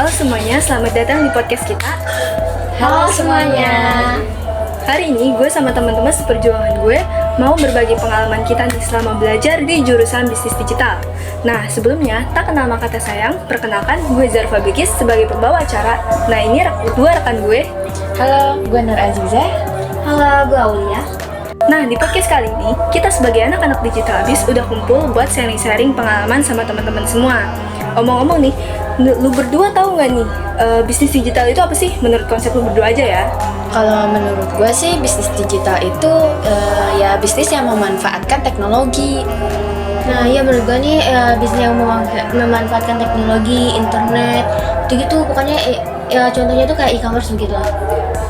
Halo semuanya, selamat datang di podcast kita. Halo semuanya. Hari ini gue sama teman-teman seperjuangan gue mau berbagi pengalaman kita nih selama belajar di jurusan bisnis digital. Nah, sebelumnya, tak kenal maka tak sayang, perkenalkan gue Zarfa Bikis sebagai pembawa acara. Nah, ini dua rekan gue. Halo, gue Nur Azizah. Halo, gue Aulia. Nah, di podcast kali ini, kita sebagai anak-anak digital abis udah kumpul buat sharing-sharing pengalaman sama teman-teman semua. Omong-omong nih, lu berdua tahu nggak nih, bisnis digital itu apa sih? Menurut konsep lu berdua aja ya. Kalau menurut gue sih bisnis digital itu ya bisnis yang memanfaatkan teknologi. Nah, iya menurut gue nih bisnis yang memanfaatkan teknologi, internet, gitu pokoknya ya contohnya tuh kayak e-commerce begitu lah.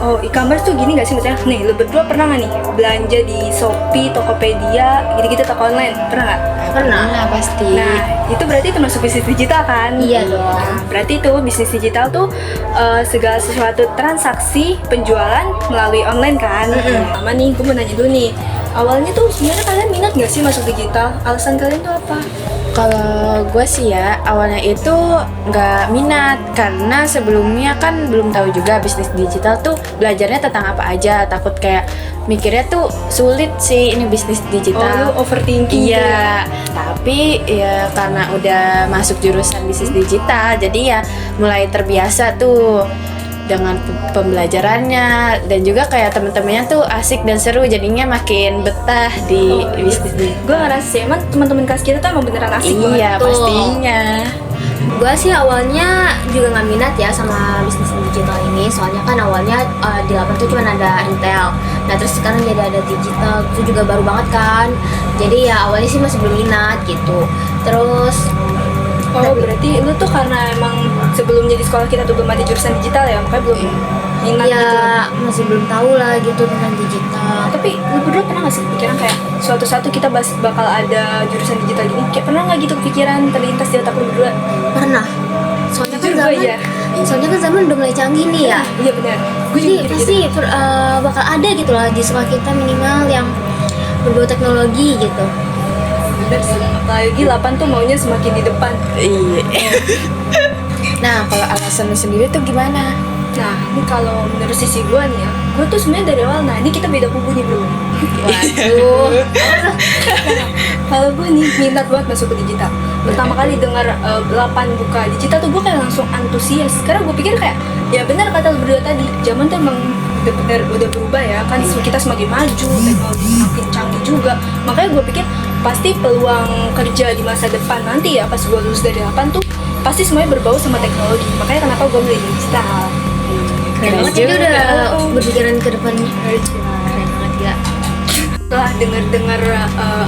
Oh, e-commerce tuh gini nggak sih maksudnya? Nih, lu berdua pernah nggak nih belanja di Shopee, Tokopedia, gitu-gitu toko online? Pernah nggak? Pernah. Nah, pasti. Nah, itu berarti termasuk bisnis digital kan? Iya dong. Nah, berarti itu bisnis digital tuh segala sesuatu transaksi penjualan melalui online kan? Sama nih, gue mau nanya dulu nih. Awalnya tuh sebenarnya kalian minat nggak sih masuk digital? Alasan kalian tuh apa? Kalau gue sih ya awalnya itu nggak minat karena sebelumnya kan belum tahu juga bisnis digital tuh belajarnya tentang apa aja, takut kayak mikirnya tuh sulit sih ini bisnis Oh, digital. lu overthinking gitu ya? Iya, tapi ya karena udah masuk jurusan bisnis digital, jadi ya mulai terbiasa tuh dengan pembelajarannya dan juga kayak temen-temennya tuh asik dan seru, jadinya makin betah di bisnis digital. Gue ngerasa sih, emang teman-teman kelas kita tuh emang beneran asik banget. Iya, tuh. pastinya. Gue sih awalnya juga nggak minat ya sama bisnis digital ini, soalnya kan awalnya di 8 tuh cuma ada Intel. Nah terus sekarang jadi ada digital, itu juga baru banget kan. Jadi ya awalnya sih masih belum minat gitu. Terus Oh, berarti lu tuh karena emang sebelumnya di sekolah kita tuh belum ada jurusan digital ya, makanya belum minat ya gitu. masih belum tahu lah gitu tentang digital. Tapi lu berdua pernah gak sih kepikiran kayak suatu saat tuh kita bakal ada jurusan digital gini? Kayak pernah gak gitu kepikiran terlintas di otak lu berdua? Pernah. Soalnya kan Jujur gue zaman iya. soalnya kan zaman udah mulai canggih nih ya. Iya benar. Gue Jadi juga pasti bakal ada gitu lah di sekolah kita minimal yang berbau teknologi gitu. benar sih. Apalagi 8 tuh maunya semakin di depan. Iya. Nah, kalau alasan lu sendiri tuh gimana? Nah, ini kalau menurut sisi gue nih ya, gue tuh sebenarnya dari awal, nah ini kita beda kubu nih bro. Waduh. Kalau gue nih minat banget masuk ke digital. Pertama kali dengar 8 buka digital tuh gue kayak langsung antusias. Karena gue pikir kayak, ya benar kata lu berdua tadi, zaman tuh emang benar udah berubah ya kan, kita semakin maju, teknologi semakin canggih juga. Makanya gue pikir pasti peluang kerja di masa depan nanti ya pas gue lulus dari 8 tuh pasti semuanya berbau sama teknologi. Makanya kenapa gue milih digital. Keren banget juga. ini udah berpikiran ke depannya. Keren banget ya. Setelah dengar-dengar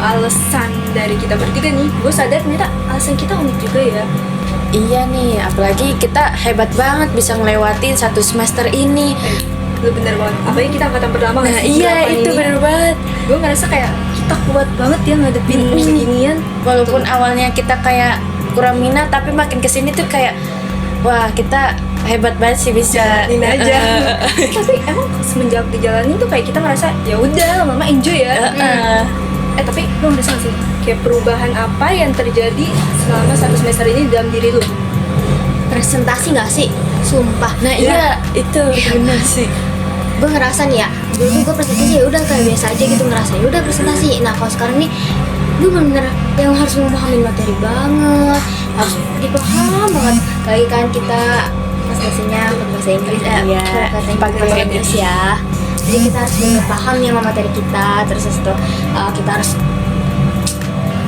alasan dari kita bertiga nih, gue sadar ternyata alasan kita unik juga ya. Iya nih, apalagi kita hebat banget bisa ngelewatin satu semester ini. Lu bener banget. Apalagi kita angkatan pertama nggak Nah sih? iya, Delapan itu ini. bener banget. Gue ngerasa kayak kita kuat banget ya ngadepin seginian. Walaupun awalnya kita kayak kurang minat, tapi makin kesini tuh kayak wah kita hebat banget sih bisa. Jalanin aja. Tapi emang semenjak dijalanin tuh kayak kita ngerasa ya udah lama-lama enjoy ya. Tapi lu ngerasa nggak sih kayak perubahan apa yang terjadi selama satu semester ini dalam diri lu? Presentasi nggak sih? Sumpah. Nah iya, itu bener sih. Gue ngerasa nih ya, dulu tuh gue presentasi ya udah kayak biasa aja gitu, ngerasa ya udah presentasi. Nah kalau sekarang nih gue bener-bener yang harus memahami materi banget, harus dipaham banget. Kayak kan kita presentasinya pakai bahasa Inggris, Iya, pakai pakai bahasa Inggris ya. Jadi kita harus bener paham nih sama materi kita, terus itu kita harus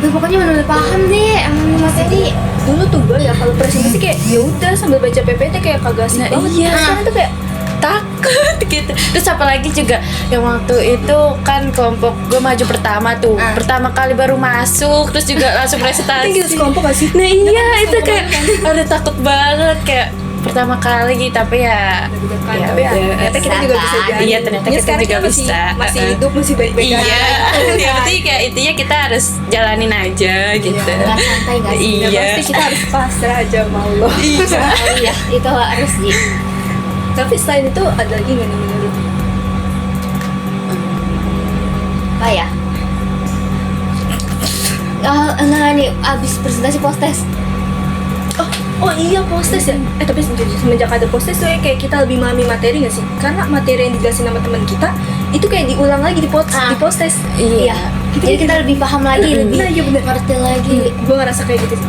pokoknya bener-bener paham deh sama materi. Dulu tuh gue ya kalau presentasi kayak ya udah sambil baca PPT kayak kagak asik Nah, banget. iya. Sekarang tuh kayak Takut gitu. Terus apalagi juga yang waktu itu kan kelompok gue maju pertama tuh, pertama kali baru masuk, terus juga langsung presentasi. kita sekelompok gak sih? Nah iya itu kayak aduh takut banget kayak pertama kali, tapi ya Deg-degan. ya Tapi ya, udah. ternyata kita juga bisa jadi. Iya, ternyata Ya, kita sekarang juga masih- bisa. Masih hidup, masih baik-baik Iya, aja. yang penting kayak intinya kita harus jalanin aja gitu. Nggak santai nggak sih? Ya, Iya. pasti kita harus pasrah aja sama Allah. Oh iya, itu harus sih. Tapi selain itu ada lagi nggak nih menurut? Apa ya? Enggak nih, abis presentasi post test. Oh, Oh iya, postes ya. Tapi semenjak ada postes tuh ya kayak kita lebih memahami materi nggak sih? Karena materi yang dijelasin sama teman kita itu kayak diulang lagi di postes. Iya. Jadi kita lebih paham lagi, lebih Nah, iya bener. ngerti lagi. Gue ngerasa kayak gitu sih.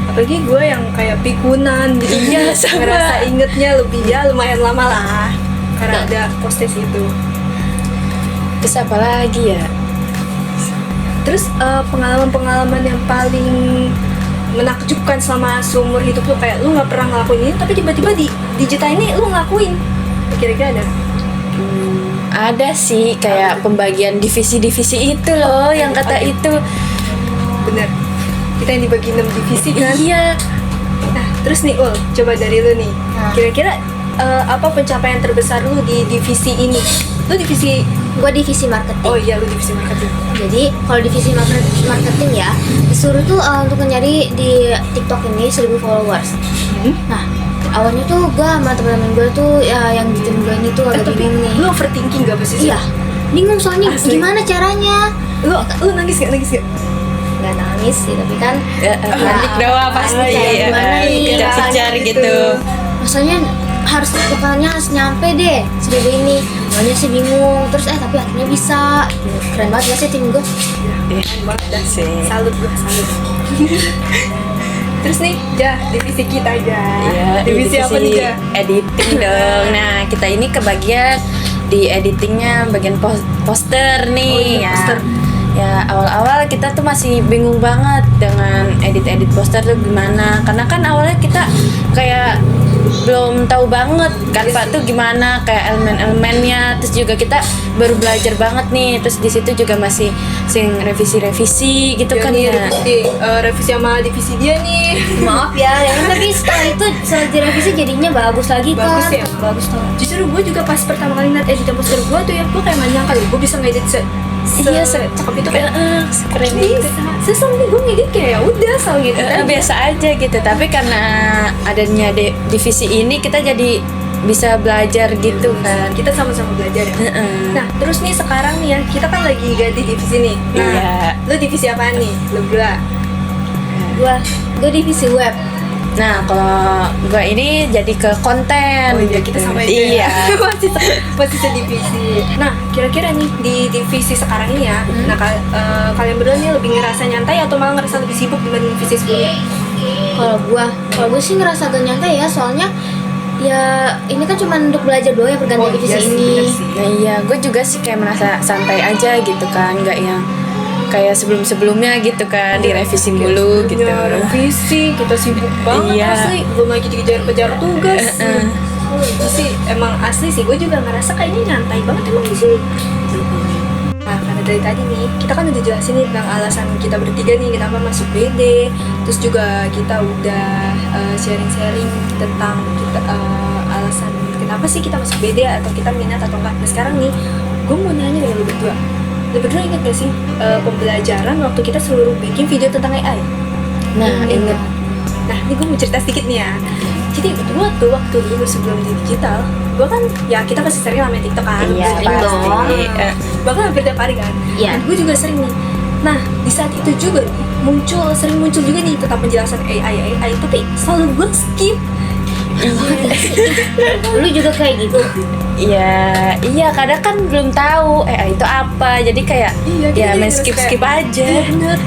Apalagi gue yang kayak pikunan gitu. Iya, sama. Ngerasa ingetnya lebih ya lumayan lama lah. Karena ada postes itu. Terus apa lagi ya? Terus pengalaman-pengalaman yang paling menakjubkan selama seumur hidup lu, kayak lu nggak pernah ngelakuin ini tapi tiba-tiba di digital ini lu ngelakuin, kira-kira ada? Ada sih kayak pembagian divisi-divisi itu loh yang kata Oke. itu. Bener, kita yang dibagi 6 divisi kan. Iya. Nah terus nih Ul, coba dari lu nih, Nah. kira-kira apa pencapaian terbesar lu di divisi ini? Lu divisi, Gue divisi marketing. oh iya lu divisi marketing. Jadi kalau divisi marketing ya disuruh tuh untuk nyari di TikTok ini 1000 followers. Nah awalnya tuh gue sama teman-teman gue tuh ya yang di tim gue ini tuh agak Tapi bingung nih. lu overthinking gak posisi? Iya, bingung soalnya Asli. gimana caranya. Lu nangis gak? Nggak nangis sih, tapi kan Panik doang pasti. kayak gimana nih Picar-picar gitu. maksudnya vokalnya harus nyampe deh seribu ini. Awalnya sih bingung, terus tapi akhirnya bisa. Keren banget gak sih tim gue? Banget dah. Sih. Salut gue, salut. Terus nih, divisi kita aja. Iya, Divisi apa nih, Ja? editing dong. Nah, kita ini kebagian di editingnya bagian poster nih. Oh, iya, ya. poster. Ya, awal-awal kita tuh masih bingung banget dengan edit-edit poster tuh gimana. Karena kan awalnya kita kayak belum tahu banget kan Pak tuh gimana kayak elemen-elemennya. Terus juga kita baru belajar banget nih. Terus di situ juga masih sering revisi-revisi gitu Ya kan nih, ya. revisi sama divisi dia nih. Maaf ya, tapi setelah itu setelah direvisi jadinya bagus lagi kan. Bagus ya? Bagus tuh. Justru gue juga pas pertama kali ngeliat editan poster gue tuh ya, gue kayak gak nyangka loh, gue bisa ngedit Iya, cakep itu kayak keren bisa. Selama gue ngedit kayak ya udah asal gitu kan. biasa aja gitu, tapi karena adanya divisi ini kita jadi bisa belajar gitu kan. Kita sama-sama belajar ya. Heeh. Nah, terus nih sekarang nih ya, kita kan lagi ganti divisi nih. Nah, Iya. lu divisi apaan nih? Lu berdua? Gue divisi web. Nah, kalau gue ini jadi ke konten. Oh iya, kita sama aja Iya. ya. masih sedivisi. Nah, kira-kira nih di divisi sekarang ini ya, nah kalian berdua nih lebih ngerasa nyantai atau malah ngerasa lebih sibuk dibanding divisi sebelumnya? Kalau gue sih ngerasa agak nyantai ya, soalnya ya ini kan cuma untuk belajar doang ya pergantian divisi iya sih, ini. bener sih. Nah iya, gue juga sih kayak merasa santai aja gitu kan, nggak yang kayak sebelum-sebelumnya gitu kan, direvisi mulu gitu. Ya, revisi, kita sibuk banget Iya. asli. Belum lagi dikejar-kejar tugas. Itu sih emang asli sih, gue juga ngerasa kayaknya nyantai banget emang di sini. Nah, karena dari tadi nih, kita kan udah jelasin nih tentang alasan kita bertiga nih kenapa masuk BD. Terus juga kita udah sharing-sharing tentang kita alasan kenapa sih kita masuk BD atau kita minat atau enggak. Nah sekarang nih, gue mau nanya nih lu berdua. Lu berdua inget gak sih pembelajaran waktu kita seluruh bikin video tentang AI? Nah, inget. Nah, ini gue mau cerita sedikit nih ya. Jadi gue tuh waktu dulu sebelum di digital, gue kan ya kita pasti sering main TikTok kan. Iya, sering pasti. dong. Bahkan hampir tiap hari kan. Iya. Dan gue juga sering nih. Nah, di saat itu juga nih, sering muncul juga nih tentang penjelasan AI, tapi selalu gue skip. Lu juga kayak gitu. Iya, kadang kan belum tahu itu apa, jadi kayak Iya, kita ya jadi main ngerasa skip kayak, aja. Iya bener.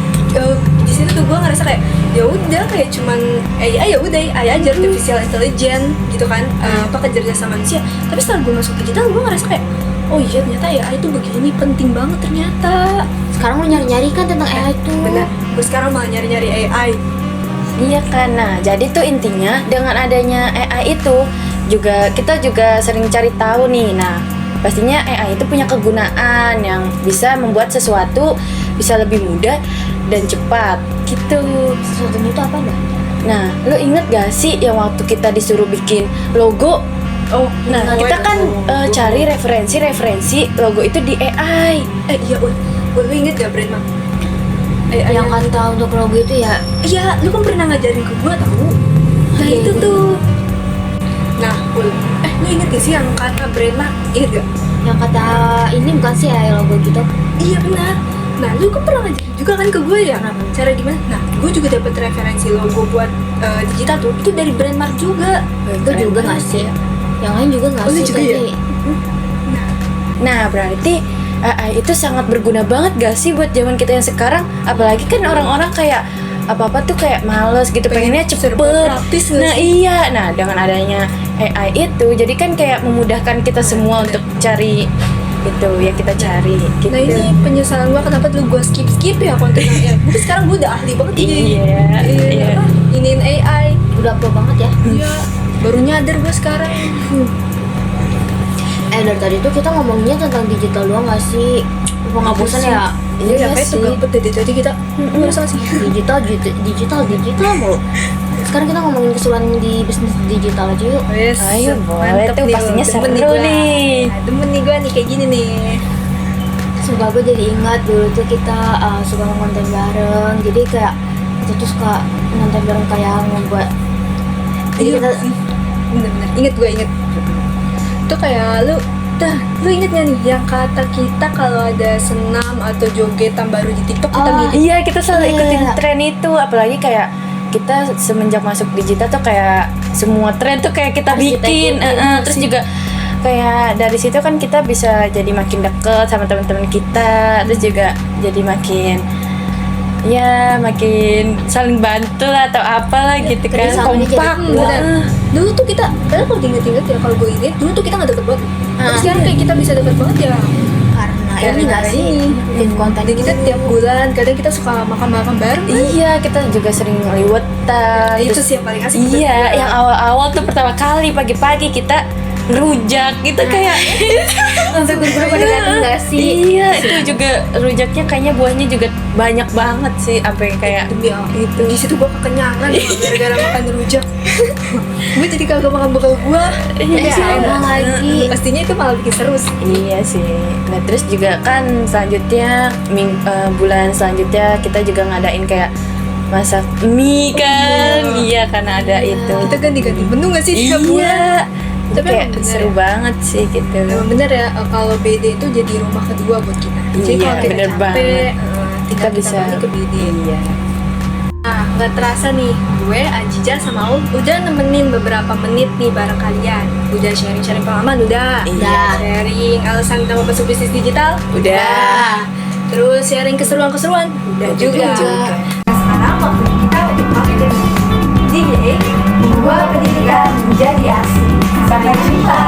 Di situ tuh gue ngerasa kayak ya udah kayak cuman AI ya udah AI aja artificial intelligence gitu kan, apa kecerdasan manusia. Tapi setelah gue masuk digital gue ngerasa kayak oh iya ternyata AI itu begini penting banget ternyata. Sekarang lu nyari-nyari kan tentang AI itu. Bener. Gue sekarang malah nyari-nyari AI. Iya kan, nah jadi tuh intinya dengan adanya AI itu juga kita juga sering cari tahu nih. Nah pastinya AI itu punya kegunaan yang bisa membuat sesuatu bisa lebih mudah dan cepat gitu. Sesuatunya itu apa dah? Nah lo inget gak sih yang waktu kita disuruh bikin logo? Oh, Nah kita kan cari referensi logo itu di AI. Iya, lu inget gak Brand, AI Yang kata untuk logo itu ya iya, lu kan pernah ngajarin ke gue tau. Nah Iya, itu iya. tuh. Nah, lu inget gak sih yang kata Brand, inget gak? yang kata ini bukan sih AI logo gitu. Iya benar. Nah, lu kan pernah ngajarin juga kan ke gue ya, cara gimana? Nah, gue juga dapat referensi logo buat digital tuh, itu dari brand mark juga. Itu juga nggak sih? Yang lain juga nggak Oh, lu sih? juga ya? Tadi? Nah, berarti AI itu sangat berguna banget gak sih buat zaman kita yang sekarang? Apalagi kan orang-orang kayak apa-apa tuh kayak males gitu, pengennya cepet. serba praktis nggak Nah sih? iya, nah dengan adanya AI itu, jadi kan kayak memudahkan kita semua untuk cari itu yang kita cari gitu. Nah ini penyesalan gue kenapa dulu gue skip ya konten AI. Mungkin sekarang gue udah ahli banget Iya, iya. apa, iniin AI. Udah pro banget ya. Iya, baru nyadar gue sekarang. Dari tadi tuh kita ngomongnya tentang digital doang nggak sih? Penghapusan ya. Iya, kayak sih. tuh gabut dari tadi kita. Ngerasa sih. Digital mulu. Sekarang kita ngomongin keseruan di bisnis digital aja yuk. Yes, Ayo, boleh mantep tuh, nih, pastinya demen seru gua. nih. Nah, demen nih gue nih kayak gini nih. Sumpah gue jadi ingat dulu tuh kita suka ngonten bareng. Jadi kayak kita tuh suka nonton bareng kayak ngebuat. Jadi kita Bener-bener inget gue inget. Itu kayak lu inget gak nih yang kata kita kalau ada senam atau jogetan baru di TikTok kita Oh, ngikutin. Iya, kita selalu Iya. ikutin tren itu, apalagi kayak kita semenjak masuk digital tuh kayak semua tren tuh kayak kita Harus kita bikin, ikutin, terus juga kayak dari situ kan kita bisa jadi makin deket sama teman-teman kita, terus juga jadi makin saling bantu lah atau apalah gitu kan, kerjasamanya jadi kompak. bener. Dulu tuh kita, padahal kalau diinget-inget ya kalau gue inget, dulu tuh kita gak deket banget. Tapi sekarang kayak kita bisa deket banget ya. karena ini nggak sih bikin konten Dan kita tiap bulan, kadang kita suka makan-makan bareng. Iya, kita juga sering liwetan. Itu terus- sih yang paling asik. Iya, yang awal-awal tuh pertama kali pagi-pagi kita rujak gitu kayak sampai bener-bener pada datang nggak sih? Iya, itu juga rujaknya kayaknya buahnya juga banyak banget sih, sampai kayak Demi Allah, itu di situ gue kekenyangan gara-gara makan rujak. Gue jadi kagak makan bekal gue. Iya, sama lagi. Pastinya itu malah bikin seru sih. iya sih. Nah, terus juga kan selanjutnya bulan selanjutnya kita juga ngadain kayak masak mie kan. Iya, karena ada itu. Kita ganti-ganti menu gak sih tiap bulan? Iya. Tapi Tapi kayak emang bener seru ya. banget sih gitu. Emang bener ya, kalau BD itu jadi rumah kedua buat kita. Jadi Iya, kalau kita bener capek, banget. tinggal Kita bisa balik ke BD. Iya. Nah, nggak terasa nih, gue, Ajija, sama Aul udah nemenin beberapa menit nih bareng kalian. Udah sharing-sharing pengalaman, udah. Iya. Sharing alasan kita mau masuk bisnis digital, Udah. Terus sharing keseruan-keseruan, udah juga. juga. Nah, sekarang waktunya kita untuk pamit dari DIY, membuat pendidikan menjadi asli. Sampai jumpa.